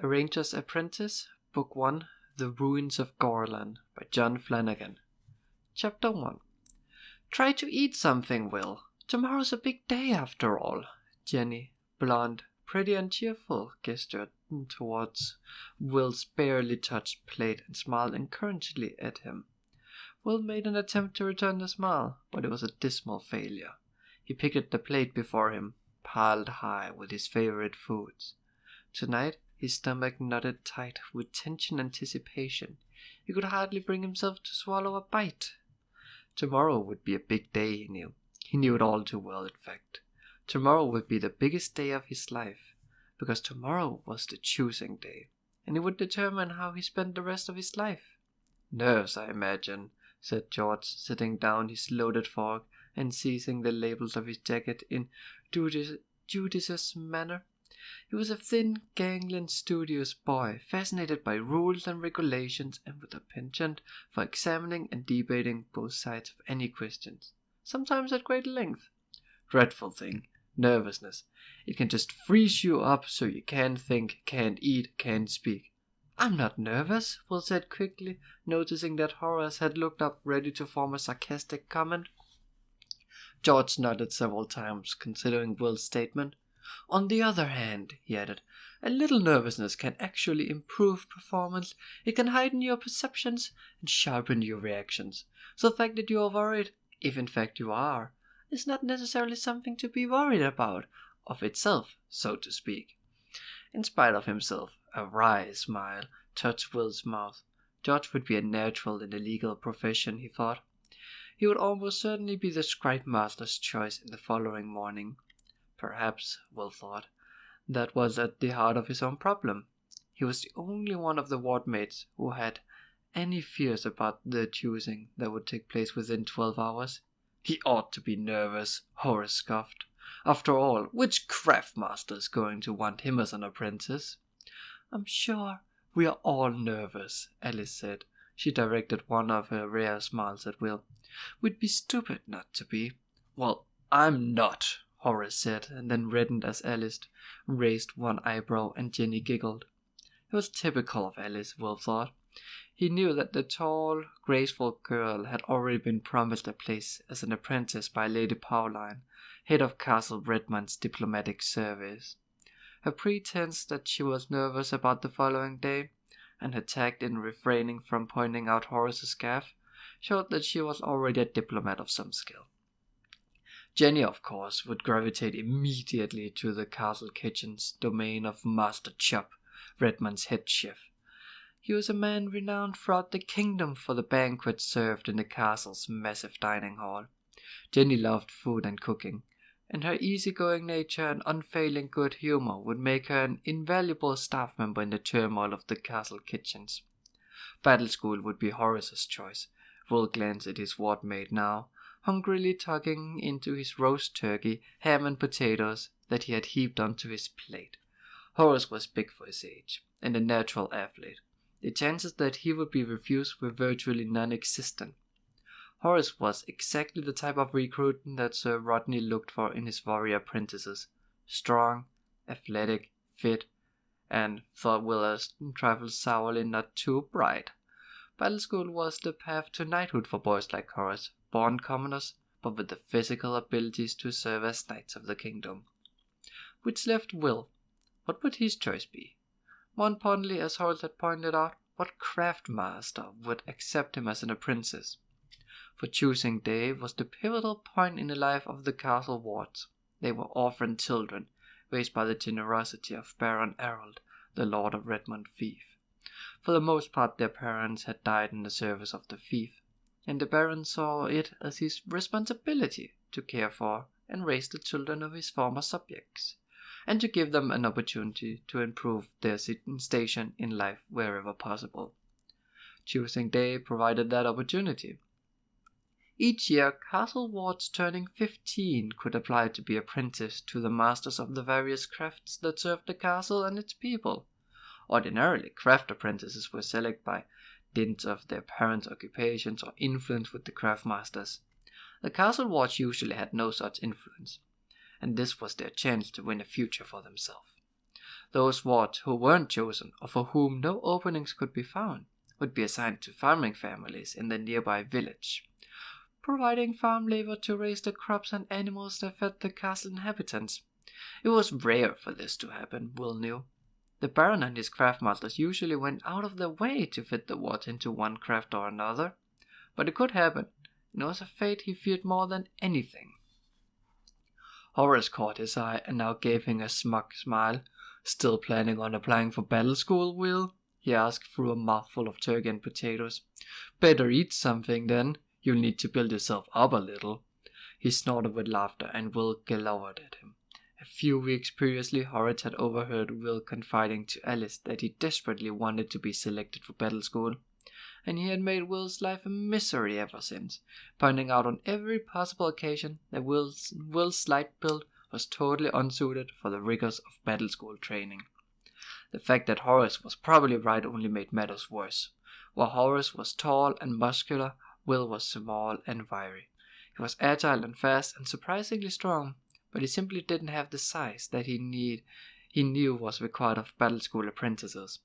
A Ranger's Apprentice, Book 1, The Ruins of Gorlan, by John Flanagan. Chapter 1. Try to eat something, Will. Tomorrow's a big day after all. Jenny, blonde, pretty and cheerful, gestured towards Will's barely touched plate and smiled encouragingly at him. Will made an attempt to return the smile, but it was a dismal failure. He picked at the plate before him, piled high with his favorite foods. Tonight, his stomach knotted tight with tense anticipation. He could hardly bring himself to swallow a bite. Tomorrow would be a big day, he knew. He knew it all too well, in fact. Tomorrow would be the biggest day of his life, because tomorrow was the choosing day, and it would determine how he spent the rest of his life. Nerves, I imagine, said George, sitting down his loaded fork and seizing the labels of his jacket in judicious manner. He was a thin, gangling, studious boy, fascinated by rules and regulations and with a penchant for examining and debating both sides of any questions, sometimes at great length. Dreadful thing, nervousness. It can just freeze you up so you can't think, can't eat, can't speak. I'm not nervous, Will said quickly, noticing that Horace had looked up ready to form a sarcastic comment. George nodded several times, considering Will's statement. On the other hand, he added, a little nervousness can actually improve performance. It can heighten your perceptions and sharpen your reactions. So the fact that you are worried, if in fact you are, is not necessarily something to be worried about, of itself, so to speak. In spite of himself, a wry smile touched Will's mouth. George would be a natural in the legal profession, he thought. He would almost certainly be the scribe master's choice in the following morning. Perhaps, Will thought, that was at the heart of his own problem. He was the only one of the wardmates who had any fears about the choosing that would take place within 12 hours. He ought to be nervous, Horace scoffed. After all, which craft master is going to want him as an apprentice? I'm sure we are all nervous, Alice said. She directed one of her rare smiles at Will. We'd be stupid not to be. Well, I'm not, Horace said, and then reddened as Alice raised one eyebrow and Jenny giggled. It was typical of Alice, Will thought. He knew that the tall, graceful girl had already been promised a place as an apprentice by Lady Pauline, head of Castle Redmond's diplomatic service. Her pretense that she was nervous about the following day, and her tact in refraining from pointing out Horace's gaffe, showed that she was already a diplomat of some skill. Jenny, of course, would gravitate immediately to the castle kitchen's domain of Master Chubb, Redmond's head chef. He was a man renowned throughout the kingdom for the banquets served in the castle's massive dining hall. Jenny loved food and cooking, and her easygoing nature and unfailing good humor would make her an invaluable staff member in the turmoil of the castle kitchens. Battle School would be Horace's choice. Will glanced at his wardmate now, hungrily tugging into his roast turkey, ham and potatoes that he had heaped onto his plate. Horace was big for his age, and a natural athlete. The chances that he would be refused were virtually non-existent. Horace was exactly the type of recruit that Sir Rodney looked for in his warrior apprentices. Strong, athletic, fit, and, thought Will a trifle sourly, not too bright. Battle School was the path to knighthood for boys like Horace, born commoners, but with the physical abilities to serve as knights of the kingdom. Which left Will. What would his choice be? More importantly, as Horace had pointed out, what craft master would accept him as an apprentice? For choosing day was the pivotal point in the life of the castle wards. They were orphan children, raised by the generosity of Baron Errold, the Lord of Redmond Fief. For the most part their parents had died in the service of the fief, and the Baron saw it as his responsibility to care for and raise the children of his former subjects, and to give them an opportunity to improve their station in life wherever possible. Choosing day provided that opportunity. Each year, castle wards turning 15 could apply to be apprenticed to the masters of the various crafts that served the castle and its people. Ordinarily, craft apprentices were selected by dint of their parents' occupations or influence with the craft masters. The castle wards usually had no such influence, and this was their chance to win a future for themselves. Those wards who weren't chosen, or for whom no openings could be found, would be assigned to farming families in the nearby village, providing farm labor to raise the crops and animals that fed the castle inhabitants. It was rare for this to happen, Will knew. The Baron and his craftmasters usually went out of their way to fit the wards into one craft or another, but it could happen, and it was a fate he feared more than anything. Horace caught his eye and now gave him a smug smile. "Still planning on applying for battle school, Will?" he asked through a mouthful of turkey and potatoes. "Better eat something then. You'll need to build yourself up a little." He snorted with laughter, and Will glowered at him. A few weeks previously, Horace had overheard Will confiding to Alice that he desperately wanted to be selected for battle school, and he had made Will's life a misery ever since, pointing out on every possible occasion that Will's slight build was totally unsuited for the rigors of battle school training. The fact that Horace was probably right only made matters worse. While Horace was tall and muscular, Will was small and wiry. He was agile and fast and surprisingly strong, but he simply didn't have the size that he knew was required of battle school apprentices.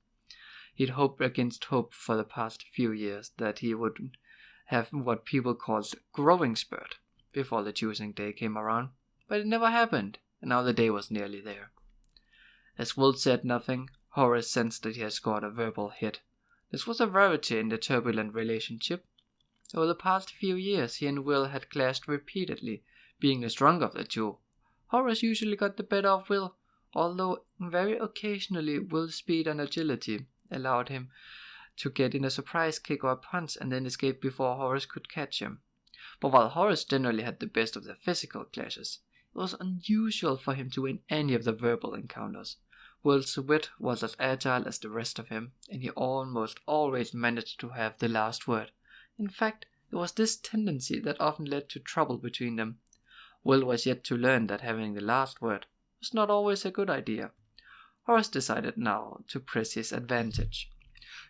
He'd hoped against hope for the past few years that he would have what people called growing spurt before the choosing day came around, but it never happened, and now the day was nearly there. As Will said nothing, Horace sensed that he had scored a verbal hit. This was a rarity in the turbulent relationship. Over the past few years, he and Will had clashed repeatedly. Being the stronger of the two, Horace usually got the better of Will, although very occasionally Will's speed and agility allowed him to get in a surprise kick or a punch and then escape before Horace could catch him. But while Horace generally had the best of the physical clashes, it was unusual for him to win any of the verbal encounters. Will's wit was as agile as the rest of him, and he almost always managed to have the last word. In fact, it was this tendency that often led to trouble between them. Will was yet to learn that having the last word was not always a good idea. Horace decided now to press his advantage.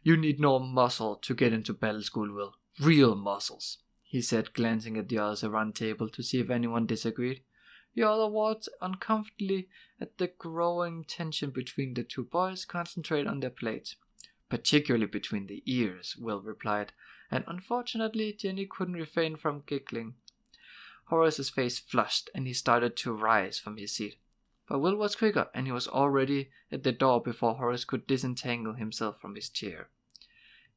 "You need no muscle to get into battle school, Will. Real muscles," he said, glancing at the others around the table to see if anyone disagreed. The other watched uncomfortably at the growing tension between the two boys concentrate on their plates. "Particularly between the ears," Will replied, and unfortunately Jenny couldn't refrain from giggling. Horace's face flushed and he started to rise from his seat. But Will was quicker, and he was already at the door before Horace could disentangle himself from his chair.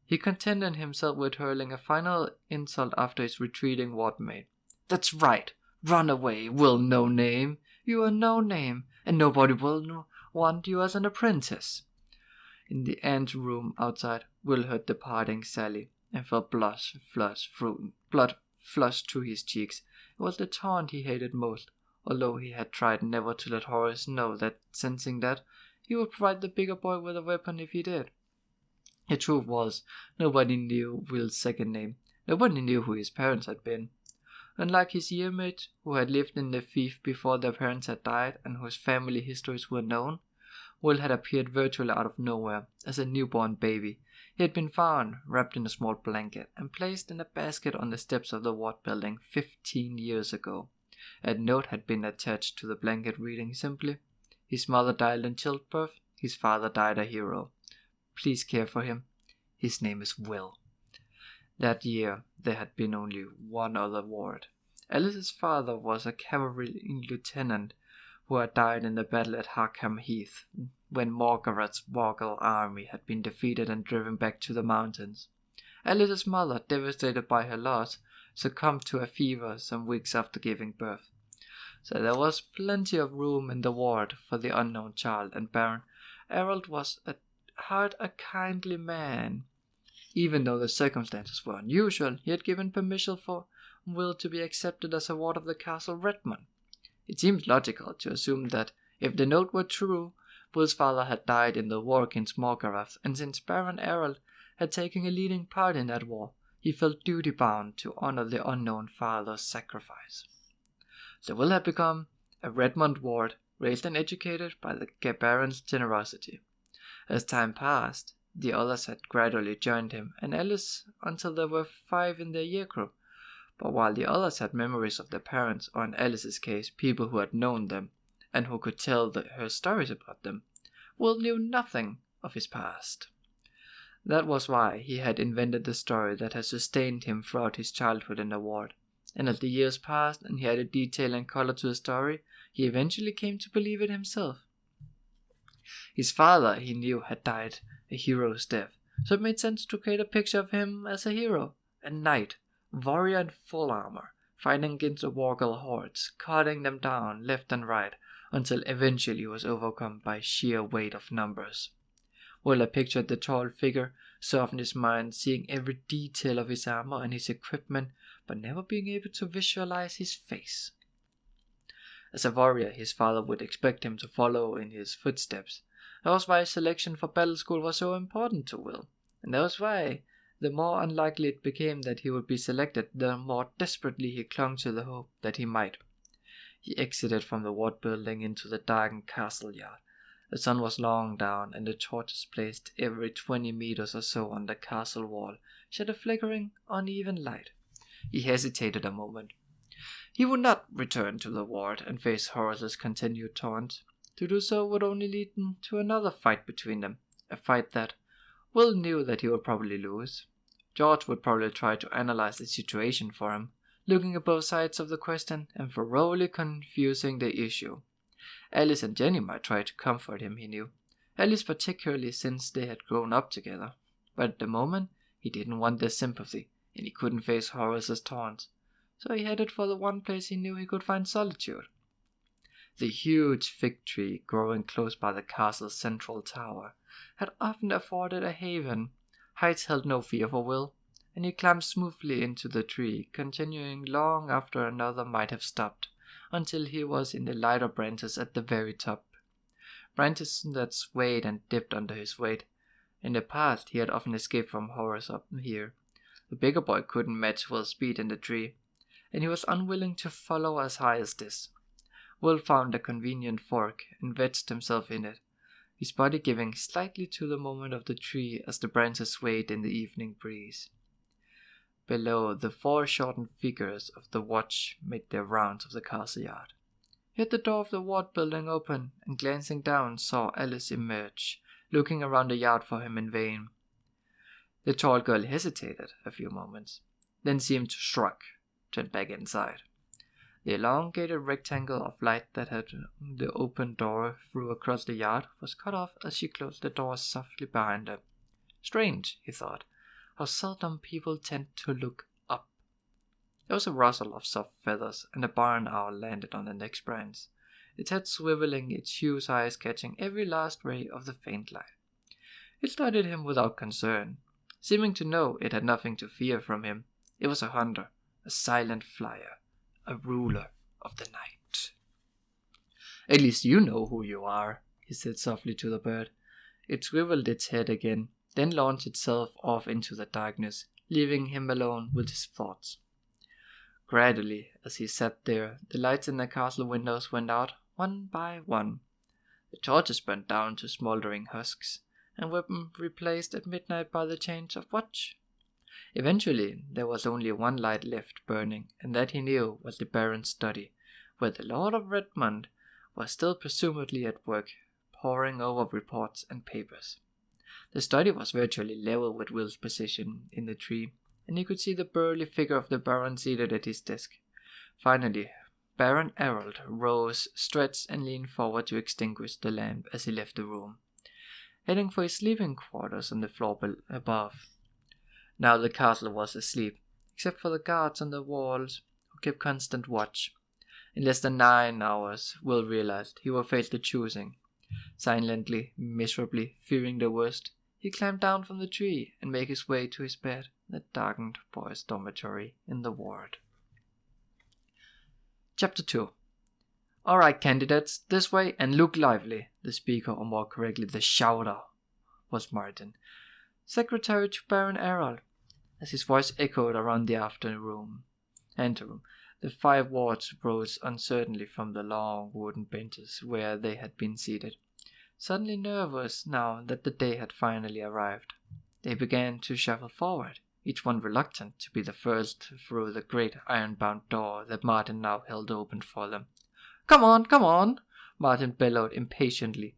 He contented himself with hurling a final insult after his retreating wardmate. "That's right! Run away, Will No Name! You are no name, and nobody will want you as an apprentice." In the anteroom outside, Will heard the parting sally, and felt blood flush through his cheeks. It was the taunt he hated most, although he had tried never to let Horace know that, sensing that, he would provide the bigger boy with a weapon if he did. The truth was, nobody knew Will's second name. Nobody knew who his parents had been. Unlike his yearmates, who had lived in the fief before their parents had died and whose family histories were known, Will had appeared virtually out of nowhere as a newborn baby. He had been found, wrapped in a small blanket, and placed in a basket on the steps of the ward building 15 years ago. A note had been attached to the blanket reading simply, "His mother died in childbirth, his father died a hero. Please care for him. His name is Will." That year there had been only one other ward. Alice's father was a cavalry lieutenant who had died in the battle at Harkham Heath when Morgaret's Wargle army had been defeated and driven back to the mountains. Alice's mother, devastated by her loss, succumbed to a fever some weeks after giving birth. So there was plenty of room in the ward for the unknown child, and Baron Errol was at heart a kindly man. Even though the circumstances were unusual, he had given permission for Will to be accepted as a ward of the Castle Redmond. It seemed logical to assume that, if the note were true, Will's father had died in the war against Morgarath, and since Baron Errol had taken a leading part in that war, he felt duty-bound to honor the unknown father's sacrifice. So Will had become a Redmond ward, raised and educated by the Baron's generosity. As time passed, the others had gradually joined him, and Alice until there were 5 in their year group. But while the others had memories of their parents, or in Alice's case, people who had known them, and who could tell her stories about them, Will knew nothing of his past. That was why he had invented the story that had sustained him throughout his childhood in the ward. And as the years passed and he added detail and color to the story, he eventually came to believe it himself. His father, he knew, had died a hero's death, so it made sense to create a picture of him as a hero, a knight, warrior in full armor, fighting against the Wargal hordes, cutting them down left and right, until eventually he was overcome by sheer weight of numbers. Willa pictured the tall figure, saw in his mind, seeing every detail of his armor and his equipment, but never being able to visualize his face. As a warrior, his father would expect him to follow in his footsteps. That was why his selection for battle school was so important to Will, and that was why the more unlikely it became that he would be selected, the more desperately he clung to the hope that he might. He exited from the ward building into the darkened castle yard. The sun was long down, and the torches placed every 20 meters or so on the castle wall shed a flickering, uneven light. He hesitated a moment. He would not return to the ward and face Horace's continued taunts. To do so would only lead to another fight between them, a fight that Will knew that he would probably lose. George would probably try to analyze the situation for him, looking at both sides of the question and thoroughly confusing the issue. Alice and Jenny might try to comfort him, he knew. Alice particularly, since they had grown up together. But at the moment, he didn't want their sympathy, and he couldn't face Horace's taunts. So he headed for the one place he knew he could find solitude. The huge fig tree growing close by the castle's central tower had often afforded a haven. Heights held no fear for Will, and he climbed smoothly into the tree, continuing long after another might have stopped, until he was in the lighter branches at the very top. Branches that swayed and dipped under his weight. In the past, he had often escaped from Horace up here. The bigger boy couldn't match Will's speed in the tree, and he was unwilling to follow as high as this. Will found a convenient fork and wedged himself in it, his body giving slightly to the movement of the tree as the branches swayed in the evening breeze. Below, the foreshortened figures of the watch made their rounds of the castle yard. He had the door of the ward building open, and glancing down saw Alice emerge, looking around the yard for him in vain. The tall girl hesitated a few moments, then seemed to shrug, turned back inside. The elongated rectangle of light that had the open door through across the yard was cut off as she closed the door softly behind her. Strange, he thought, how seldom people tend to look up. There was a rustle of soft feathers, and a barn owl landed on the next branch, its head swiveling, its huge eyes catching every last ray of the faint light. It studied him without concern, seeming to know it had nothing to fear from him. It was a hunter, a silent flyer, a ruler of the night. "At least you know who you are," he said softly to the bird. It swiveled its head again, then launched itself off into the darkness, leaving him alone with his thoughts. Gradually, as he sat there, the lights in the castle windows went out, one by one. The torches burned down to smoldering husks, and were replaced at midnight by the change of watch. Eventually, there was only one light left burning, and that he knew was the Baron's study, where the Lord of Redmond was still presumably at work, poring over reports and papers. The study was virtually level with Will's position in the tree, and he could see the burly figure of the Baron seated at his desk. Finally, Baron Errol rose, stretched, and leaned forward to extinguish the lamp as he left the room, heading for his sleeping quarters on the floor above. Now the castle was asleep, except for the guards on the walls, who kept constant watch. In less than 9 hours, Will realized he would face the choosing. Silently, miserably, fearing the worst, he climbed down from the tree and made his way to his bed in the darkened boys' dormitory in the ward. Chapter 2. "All right, candidates, this way, and look lively." The speaker, or more correctly, the shouter, was Martin, secretary to Baron Errol. As his voice echoed around the anteroom, the 5 wards rose uncertainly from the long wooden benches where they had been seated, suddenly nervous now that the day had finally arrived. They began to shuffle forward, each one reluctant to be the first through the great iron-bound door that Martin now held open for them. Come on, Martin bellowed impatiently.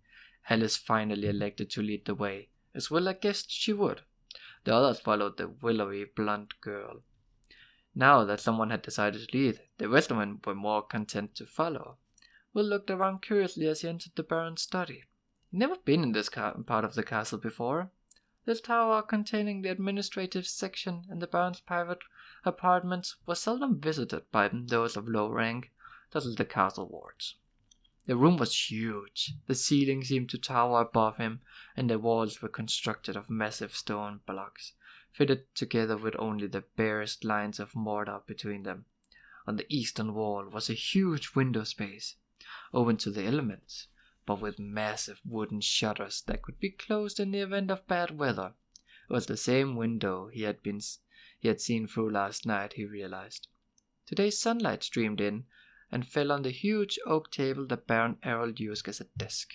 Alice finally elected to lead the way, as Will had guessed she would. The others followed the willowy blonde girl. Now that someone had decided to lead, the rest of them were more content to follow. Will looked around curiously as he entered the Baron's study. He'd never been in this part of the castle before. This tower, containing the administrative section and the Baron's private apartments, was seldom visited by those of low rank, such as the castle wards. The room was huge. The ceiling seemed to tower above him, and the walls were constructed of massive stone blocks, fitted together with only the barest lines of mortar between them. On the eastern wall was a huge window space, open to the elements, but with massive wooden shutters that could be closed in the event of bad weather. It was the same window he had seen through last night, he realized. Today's sunlight streamed in and fell on the huge oak table that Baron Errol used as a desk.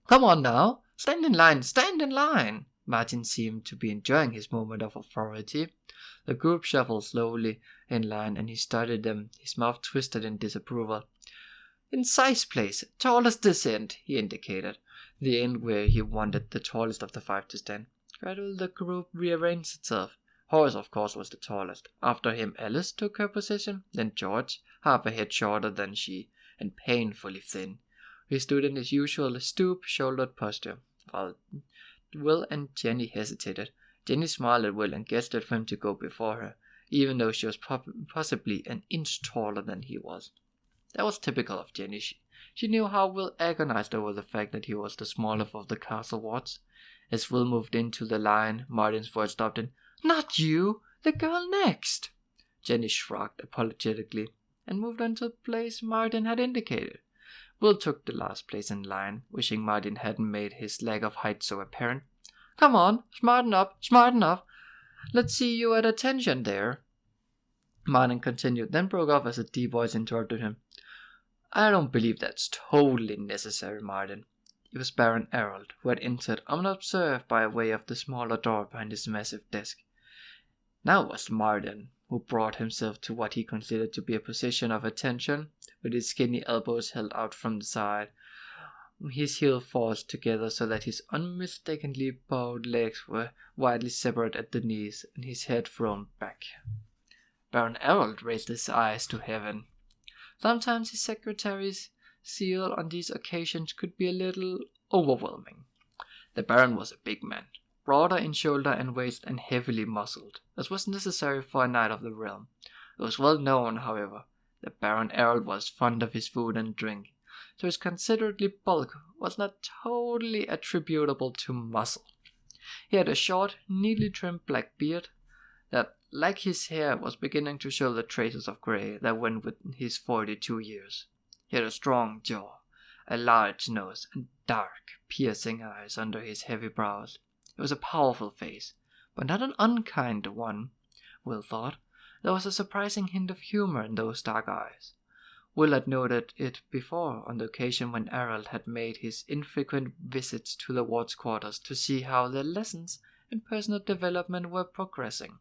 "Come on now! Stand in line! Stand in line!" Martin seemed to be enjoying his moment of authority. The group shuffled slowly in line, and he studied them, his mouth twisted in disapproval. "In Si's place, tallest this end," he indicated, the end where he wanted the tallest of the five to stand. Gradually the group rearranged itself. Horace, of course, was the tallest. After him Alice took her position, then George, half a head shorter than she, and painfully thin. He stood in his usual stoop-shouldered posture, while Will and Jenny hesitated. Jenny smiled at Will and gestured for him to go before her, even though she was possibly an inch taller than he was. That was typical of Jenny. She knew how Will agonized over the fact that he was the smallest of the castle wards. As Will moved into the line, Martin's voice stopped in, "Not you! The girl next!" Jenny shrugged apologetically and moved on to the place Martin had indicated. Will took the last place in line, wishing Martin hadn't made his lack of height so apparent. "Come on, smarten up, smarten up. Let's see you at attention there." Martin continued, then broke off as a deep voice interrupted him. "I don't believe that's totally necessary, Martin." It was Baron Errol, who had entered unobserved by way of the smaller door behind his massive desk. Now it was Martin who brought himself to what he considered to be a position of attention, with his skinny elbows held out from the side, his heels forced together so that his unmistakably bowed legs were widely separate at the knees, and his head thrown back. Baron Errol raised his eyes to heaven. Sometimes his secretary's zeal on these occasions could be a little overwhelming. The Baron was a big man, broader in shoulder and waist and heavily muscled, as was necessary for a knight of the realm. It was well known, however, that Baron Errol was fond of his food and drink, so his considerable bulk was not totally attributable to muscle. He had a short, neatly trimmed black beard that, like his hair, was beginning to show the traces of grey that went with his 42 years. He had a strong jaw, a large nose, and dark, piercing eyes under his heavy brows. It was a powerful face, but not an unkind one, Will thought. There was a surprising hint of humor in those dark eyes. Will had noted it before on the occasion when Errol had made his infrequent visits to the ward's quarters to see how their lessons in personal development were progressing.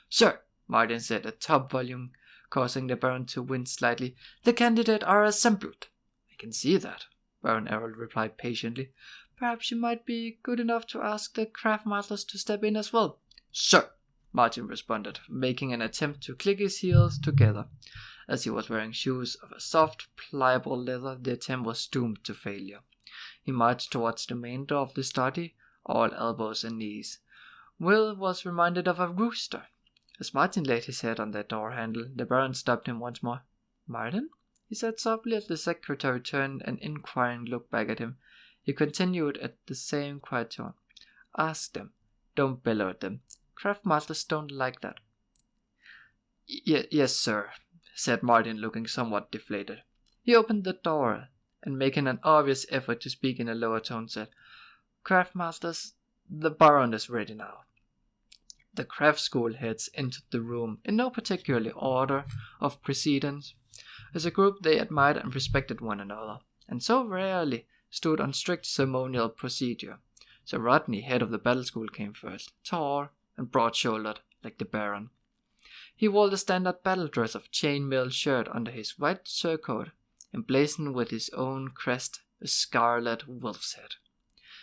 "Sir," Martin said at top volume, causing the Baron to wince slightly, "the candidates are assembled." "I can see that," Baron Errol replied patiently. "Perhaps you might be good enough to ask the craftmasters to step in as well." "Sir," Martin responded, making an attempt to click his heels together. As he was wearing shoes of a soft, pliable leather, the attempt was doomed to failure. He marched towards the main door of the study, all elbows and knees. Will was reminded of a rooster. As Martin laid his head on the door handle, the Baron stopped him once more. "Martin?" he said softly as the secretary turned an inquiring look back at him. He continued at the same quiet tone. "Ask them. Don't bellow at them. Craftmasters don't like that." Yes, sir," said Martin, looking somewhat deflated. He opened the door, and making an obvious effort to speak in a lower tone, said, "Craftmasters, the Baron is ready now." The craft school heads entered the room in no particular order of precedence. As a group they admired and respected one another, and so rarely stood on strict ceremonial procedure. Sir Rodney, head of the battle school, came first, tall and broad-shouldered like the Baron. He wore the standard battle dress of chainmail shirt under his white surcoat, emblazoned with his own crest a scarlet wolf's head.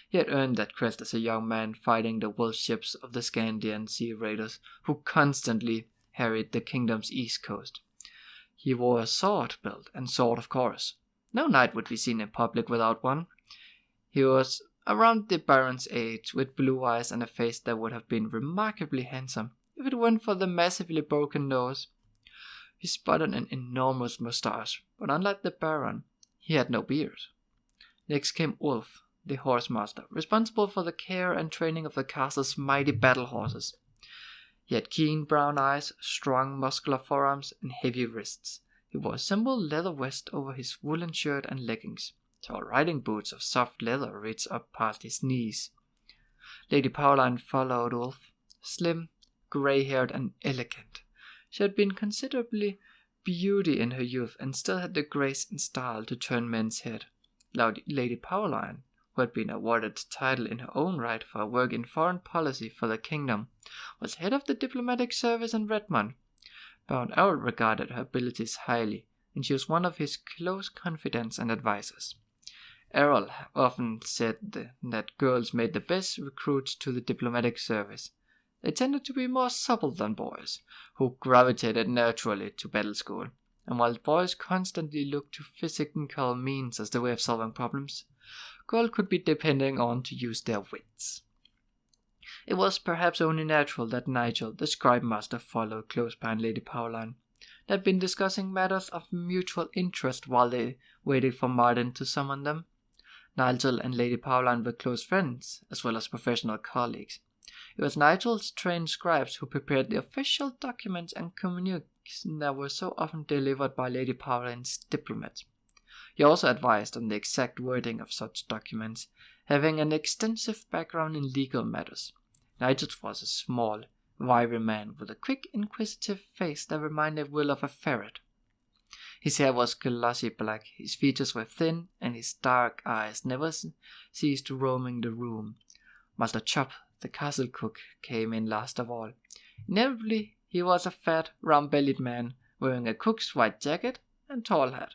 He had earned that crest as a young man fighting the wolf ships of the Scandian sea raiders who constantly harried the kingdom's east coast. He wore a sword belt and sword, of course. No knight would be seen in public without one. He was around the Baron's age, with blue eyes and a face that would have been remarkably handsome if it weren't for the massively broken nose. He spotted an enormous moustache, but unlike the Baron, he had no beard. Next came Ulf, the horsemaster, responsible for the care and training of the castle's mighty battle horses. He had keen brown eyes, strong muscular forearms, and heavy wrists. He wore a simple leather vest over his woolen shirt and leggings. Tall riding boots of soft leather reached up past his knees. Lady Pauline followed Ulf, slim, grey-haired, and elegant. She had been considerably beauty in her youth and still had the grace and style to turn men's head. Lady Pauline, who had been awarded the title in her own right for her work in foreign policy for the kingdom, was head of the diplomatic service in Redmond. Baron Errol regarded her abilities highly, and she was one of his close confidants and advisors. Errol often said that girls made the best recruits to the diplomatic service. They tended to be more supple than boys, who gravitated naturally to battle school, and while boys constantly looked to physical means as the way of solving problems, girls could be depended on to use their wits. It was perhaps only natural that Nigel, the scribe master, followed close behind Lady Pauline. They had been discussing matters of mutual interest while they waited for Martin to summon them. Nigel and Lady Pauline were close friends, as well as professional colleagues. It was Nigel's trained scribes who prepared the official documents and communiques that were so often delivered by Lady Pauline's diplomats. He also advised on the exact wording of such documents, having an extensive background in legal matters. Nigel was a small, wiry man with a quick, inquisitive face that reminded Will of a ferret. His hair was glossy black, his features were thin, and his dark eyes never ceased roaming the room. Master Chop, the castle cook, came in last of all. Inevitably, he was a fat, round-bellied man, wearing a cook's white jacket and tall hat.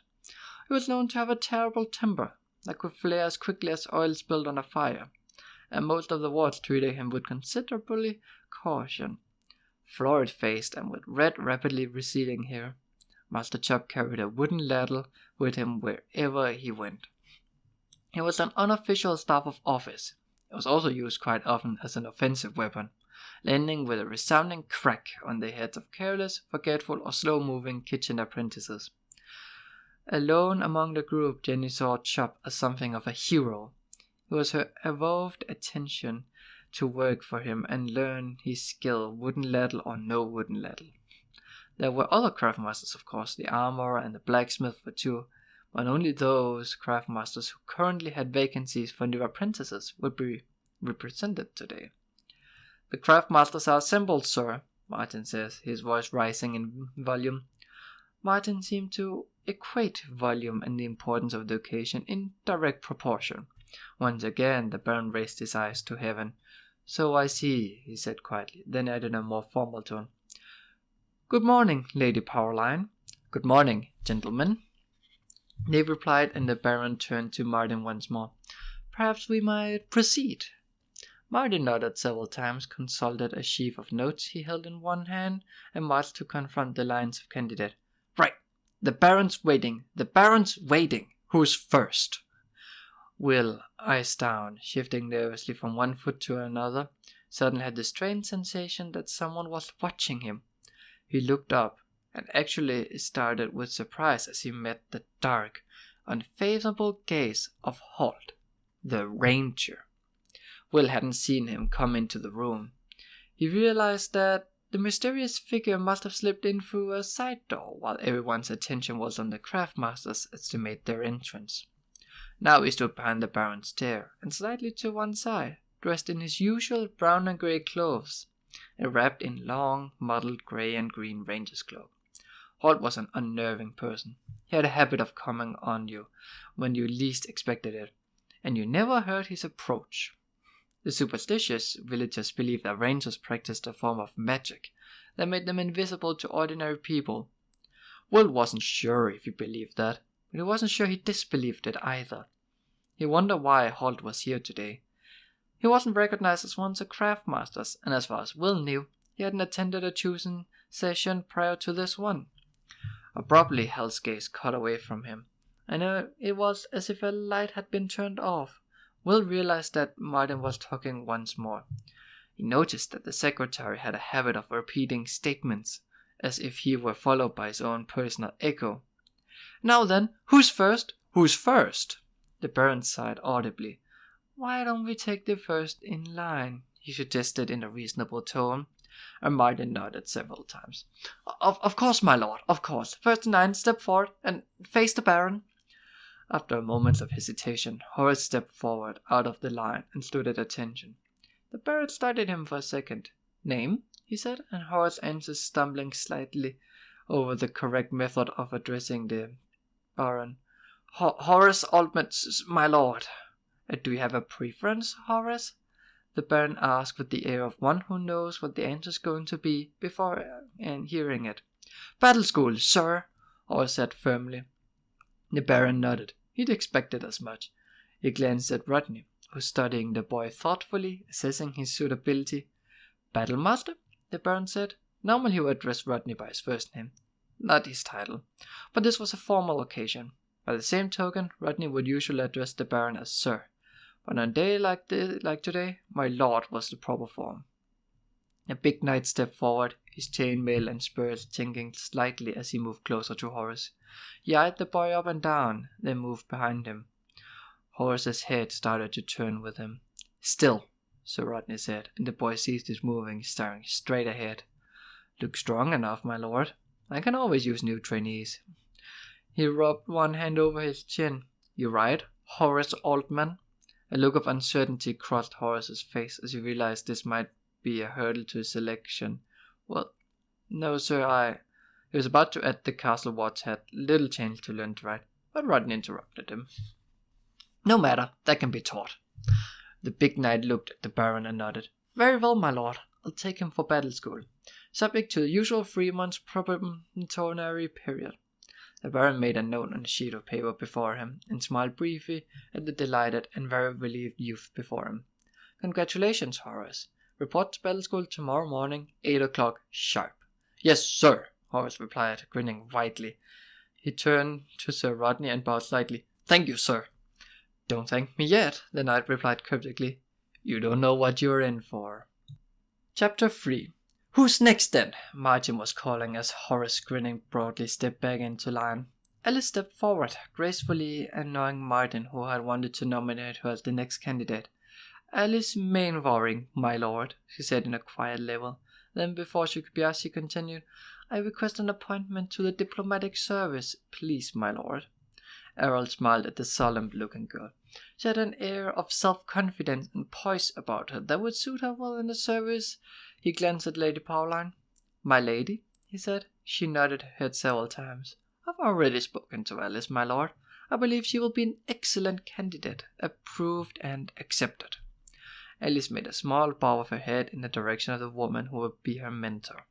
He was known to have a terrible temper that could flare as quickly as oil spilled on a fire, and most of the wards treated him with considerable caution. Florid-faced and with red, rapidly receding hair, Master Chop carried a wooden ladle with him wherever he went. It was an unofficial staff of office. It was also used quite often as an offensive weapon, landing with a resounding crack on the heads of careless, forgetful, or slow-moving kitchen apprentices. Alone among the group, Jenny saw Chop as something of a hero. It was her evolved attention to work for him and learn his skill, wooden ladle or no wooden ladle. There were other craftmasters, of course. The armorer and the blacksmith were two, but only those craftmasters who currently had vacancies for new apprentices would be represented today. "The craftmasters are assembled, sir," Martin says, his voice rising in volume. Martin seemed to equate volume and the importance of the occasion in direct proportion. Once again the Baron raised his eyes to heaven. "So I see," he said quietly, then added in a more formal tone, "Good morning, Lady Pauline." "Good morning, gentlemen," they replied, and the Baron turned to Martin once more. "Perhaps we might proceed." Martin nodded several times, consulted a sheaf of notes he held in one hand, and marched to confront the lines of candidates. "Right, the Baron's waiting, the Baron's waiting. Who's first?" Will, eyes down, shifting nervously from one foot to another, suddenly had the strange sensation that someone was watching him. He looked up, and actually started with surprise as he met the dark, unfathomable gaze of Holt, the Ranger. Will hadn't seen him come into the room. He realized that the mysterious figure must have slipped in through a side door while everyone's attention was on the craftmasters as they made their entrance. Now he stood behind the Baron's chair, and slightly to one side, dressed in his usual brown and grey clothes, and wrapped in long, mottled grey and green ranger's cloak. Holt was an unnerving person. He had a habit of coming on you when you least expected it, and you never heard his approach. The superstitious villagers believed that rangers practiced a form of magic that made them invisible to ordinary people. Will wasn't sure if he believed that, but he wasn't sure he disbelieved it either. He wondered why Holt was here today. He wasn't recognized as one of the craft masters, and as far as Will knew, he hadn't attended a chosen session prior to this one. Abruptly, Hal's gaze cut away from him, and it was as if a light had been turned off. Will realized that Martin was talking once more. He noticed that the secretary had a habit of repeating statements, as if he were followed by his own personal echo. "Now then, who's first? Who's first?" The Baron sighed audibly. "Why don't we take the first in line?" he suggested in a reasonable tone, and Martin nodded several times. Of course, my lord, of course. First in line, step forward, and face the Baron." After a moment of hesitation, Horace stepped forward out of the line and stood at attention. The Baron studied him for a second. "Name?" he said, and Horace answered, stumbling slightly over the correct method of addressing the Baron. Horace Altman, my lord." "Do you have a preference, Horace?" the Baron asked with the air of one who knows what the answer is going to be before hearing it. "Battle school, sir," Horace said firmly. The Baron nodded. He'd expected as much. He glanced at Rodney, who was studying the boy thoughtfully, assessing his suitability. "Battlemaster?" the Baron said. Normally he would address Rodney by his first name, not his title, but this was a formal occasion. By the same token, Rodney would usually address the Baron as Sir, but on a day like today, my lord was the proper form. The big knight stepped forward, his chainmail and spurs jingling slightly as he moved closer to Horace. He eyed the boy up and down, then moved behind him. Horace's head started to turn with him. "Still," Sir Rodney said, and the boy ceased his moving, staring straight ahead. "Look strong enough, my lord. I can always use new trainees." He rubbed one hand over his chin. "You right, Horace Altman?" A look of uncertainty crossed Horace's face as he realized this might be a hurdle to his selection. "Well, no, sir, He was about to add the castle watch had little chance to learn to write, but Rodney interrupted him. "No matter, that can be taught." The big knight looked at the Baron and nodded. "Very well, my lord. I'll take him for battle school, subject to the usual 3 months probationary period." The Baron made a note on a sheet of paper before him and smiled briefly at the delighted and very relieved youth before him. "Congratulations, Horace. Report to battle school tomorrow morning, 8 o'clock sharp." "Yes, sir," Horace replied, grinning widely. He turned to Sir Rodney and bowed slightly. "Thank you, sir." "Don't thank me yet," the knight replied cryptically. "You don't know what you're in for." Chapter 3. "Who's next then?" Martin was calling as Horace, grinning broadly, stepped back into line. Alice stepped forward, gracefully annoying Martin, who had wanted to nominate her as the next candidate. "Alice Mainwaring, my lord," she said in a quiet level. Then, before she could be asked, she continued, "I request an appointment to the diplomatic service, please, my lord." Errol smiled at the solemn-looking girl. She had an air of self-confidence and poise about her that would suit her well in the service. He glanced at Lady Pauline. "My lady," he said. She nodded her head several times. "I've already spoken to Alice, my lord. I believe she will be an excellent candidate, approved and accepted." Alice made a small bow of her head in the direction of the woman who would be her mentor.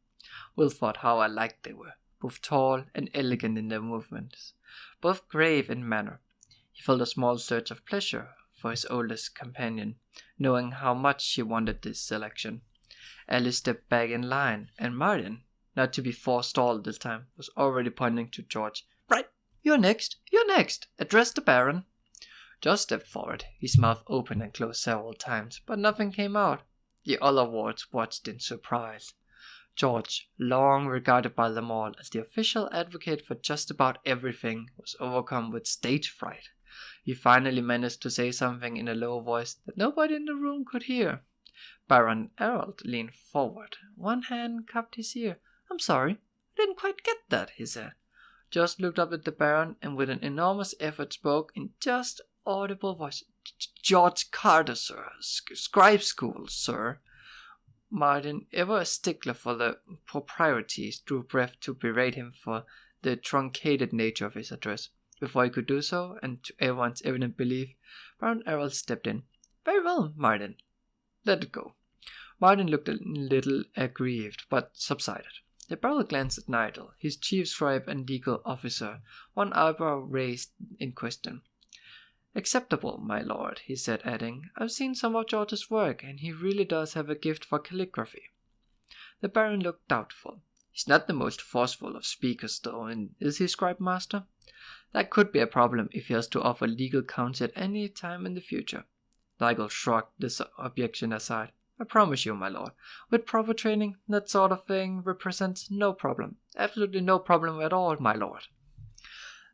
Will thought how alike they were, both tall and elegant in their movements, both grave in manner. He felt a small surge of pleasure for his oldest companion, knowing how much she wanted this selection. Alice stepped back in line, and Martin, not to be forestalled this time, was already pointing to George. "Right, you're next, address the Baron." George stepped forward, his mouth open and closed several times, but nothing came out. The other wards watched in surprise. George, long regarded by them all as the official advocate for just about everything, was overcome with stage fright. He finally managed to say something in a low voice that nobody in the room could hear. Baron Errol leaned forward. One hand cupped his ear. "I'm sorry, I didn't quite get that," he said. George looked up at the Baron and with an enormous effort spoke in just audible voice. "George Carter, sir. Scribe school, sir." Martin, ever a stickler for the proprieties, drew breath to berate him for the truncated nature of his address. Before he could do so, and to everyone's evident belief, Baron Errol stepped in. "Very well, Martin. Let it go." Martin looked a little aggrieved, but subsided. The Baron glanced at Nigel, his chief scribe and legal officer, one eyebrow raised in question. Acceptable, my lord, he said, adding, I've seen some of George's work, and he really does have a gift for calligraphy. The Baron looked doubtful. He's not the most forceful of speakers, though, and is he, scribe master? That could be a problem if he has to offer legal counsel at any time in the future. Nigel shrugged this objection aside. I promise you, my lord, with proper training, that sort of thing represents no problem. Absolutely no problem at all, my lord.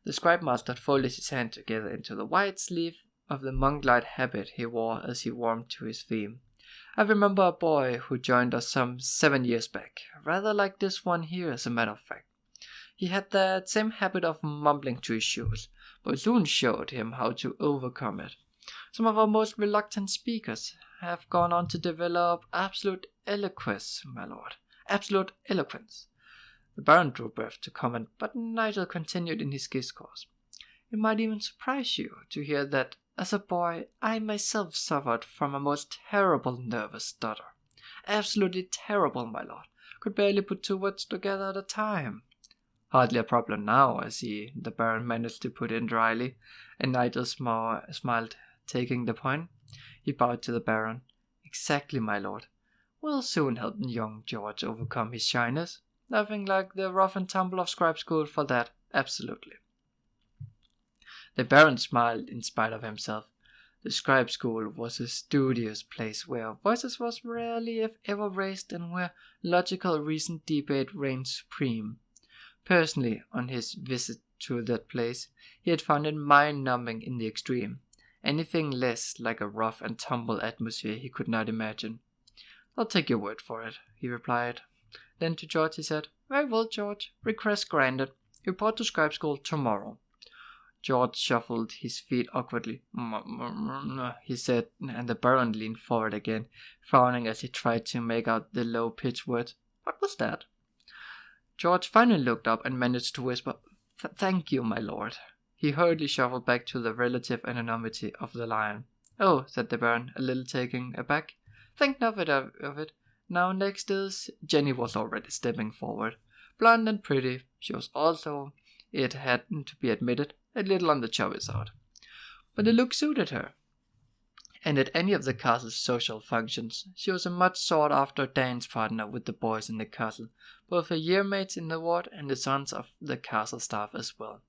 The scribe master folded his hand together into the wide sleeve of the monk-like habit he wore as he warmed to his theme. I remember a boy who joined us some 7 years back, rather like this one here as a matter of fact. He had that same habit of mumbling to his shoes, but soon showed him how to overcome it. Some of our most reluctant speakers have gone on to develop absolute eloquence, my lord. Absolute eloquence. The Baron drew breath to comment, but Nigel continued in his discourse. It might even surprise you to hear that, as a boy, I myself suffered from a most terrible nervous stutter. Absolutely terrible, my lord. Could barely put 2 words together at a time. Hardly a problem now, I see, the Baron managed to put in dryly, and Nigel smiled, taking the point. He bowed to the Baron. Exactly, my lord. We'll soon help young George overcome his shyness. Nothing like the rough and tumble of scribe school for that, absolutely. The Baron smiled in spite of himself. The scribe school was a studious place where voices was rarely if ever raised and where logical reasoned debate reigned supreme. Personally, on his visit to that place, he had found it mind-numbing in the extreme. Anything less like a rough and tumble atmosphere he could not imagine. I'll take your word for it, he replied. Then to George he said, Very well, George. Request granted. Report to scribe school tomorrow. George shuffled his feet awkwardly. He said, and the Baron leaned forward again, frowning as he tried to make out the low-pitched words. What was that? George finally looked up and managed to whisper, Thank you, my lord. He hurriedly shuffled back to the relative anonymity of the lion. Oh, said the Baron, a little taken aback. Think nothing of it. Now next is... Jenny was already stepping forward. Blonde and pretty, she was also, it had to be admitted, a little on the chubby side. But the look suited her. And at any of the castle's social functions, she was a much sought-after dance partner with the boys in the castle, both her year-mates in the ward and the sons of the castle staff as well.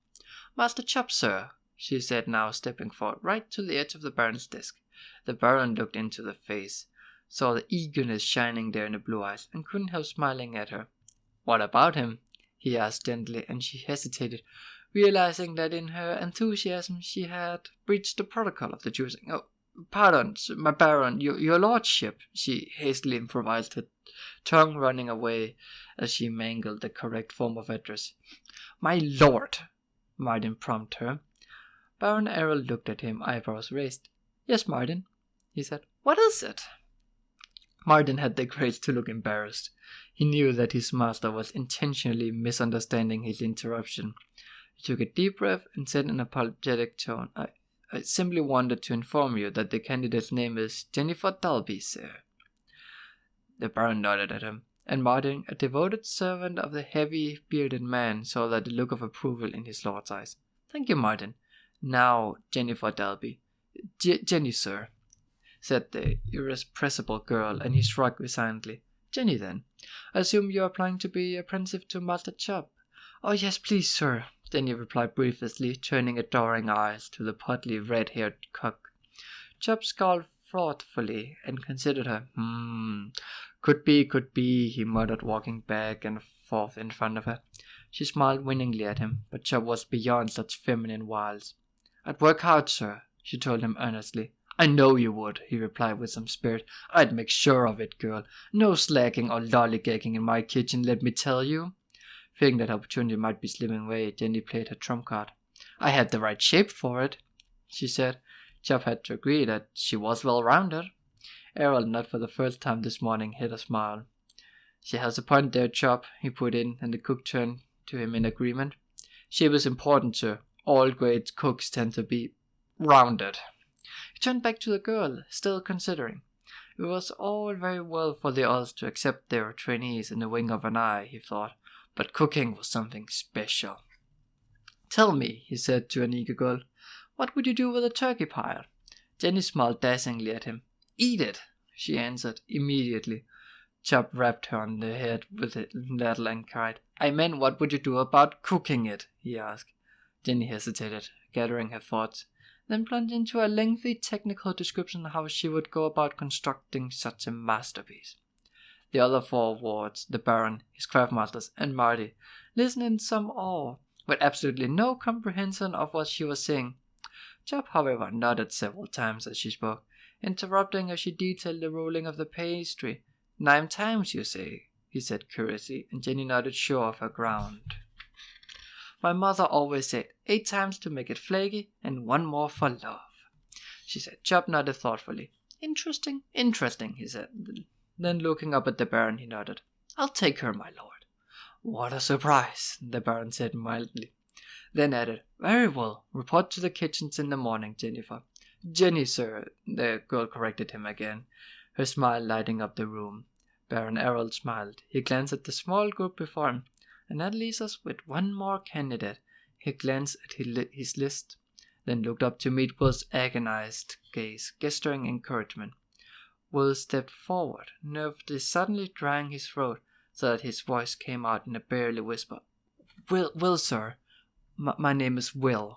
Master Chubb, sir, she said now, stepping forward right to the edge of the Baron's desk. The Baron looked into the face, saw the eagerness shining there in the blue eyes, and couldn't help smiling at her. What about him? He asked gently, and she hesitated, realizing that in her enthusiasm she had breached the protocol of the choosing. Oh, pardon, my Baron, your lordship, she hastily improvised, her tongue running away as she mangled the correct form of address. My lord, Martin prompted her. Baron Errol looked at him, eyebrows raised. Yes, Martin, he said. What is it? Martin had the grace to look embarrassed. He knew that his master was intentionally misunderstanding his interruption. He took a deep breath and said in an apologetic tone, I simply wanted to inform you that the candidate's name is Jennifer Dalby, sir. The Baron nodded at him, and Martin, a devoted servant of the heavy-bearded man, saw that the look of approval in his lord's eyes. Thank you, Martin. Now, Jennifer Dalby. Jenny, sir, said the irrepressible girl, and he shrugged resignedly. Jenny, then. I assume you are planning to be apprentice to Master Chubb. Oh, yes, please, sir, Jenny replied breathlessly, turning adoring eyes to the portly red-haired cock. Chubb scowled thoughtfully and considered her. Could be, he muttered, walking back and forth in front of her. She smiled winningly at him, but Chubb was beyond such feminine wiles. I'd work hard, sir, she told him earnestly. I know you would, he replied with some spirit. I'd make sure of it, girl. No slacking or lollygagging in my kitchen, let me tell you. Feeling that opportunity might be slipping away, Jenny played her trump card. I had the right shape for it, she said. Chubb had to agree that she was well-rounded. Errol, not for the first time this morning, hid a smile. She has a point there, Chubb, he put in, and the cook turned to him in agreement. Shape is important, sir. All great cooks tend to be rounded. He turned back to the girl, still considering. It was all very well for the others to accept their trainees in the wink of an eye, he thought, but cooking was something special. Tell me, he said to an eager girl, What would you do with a turkey pile? Jenny smiled dazzlingly at him. Eat it, she answered immediately. Chub rapped her on the head with a ladle and cried, I meant what would you do about cooking it, he asked. Jenny hesitated, gathering her thoughts, then plunged into a lengthy technical description of how she would go about constructing such a masterpiece. The other four wards, the Baron, his craftmasters, and Marty, listened in some awe, with absolutely no comprehension of what she was saying. Chub, however, nodded several times as she spoke, interrupting as she detailed the rolling of the pastry. 9 times, you say, he said curiously, and Jenny nodded sure of her ground. My mother always said 8 times to make it flaky, and 1 more for love, she said. Chub nodded thoughtfully. Interesting, he said. Then looking up at the Baron, he nodded. I'll take her, my lord. What a surprise, the Baron said mildly. Then added, very well, report to the kitchens in the morning, Jennifer. Jenny, sir, the girl corrected him again, her smile lighting up the room. Baron Errol smiled. He glanced at the small group before him, and that leaves us with 1 more candidate. He glanced at his list, then looked up to meet Will's agonized gaze, gesturing encouragement. Will stepped forward, nervously suddenly drying his throat so that his voice came out in a barely whisper. Will, sir. My name is Will.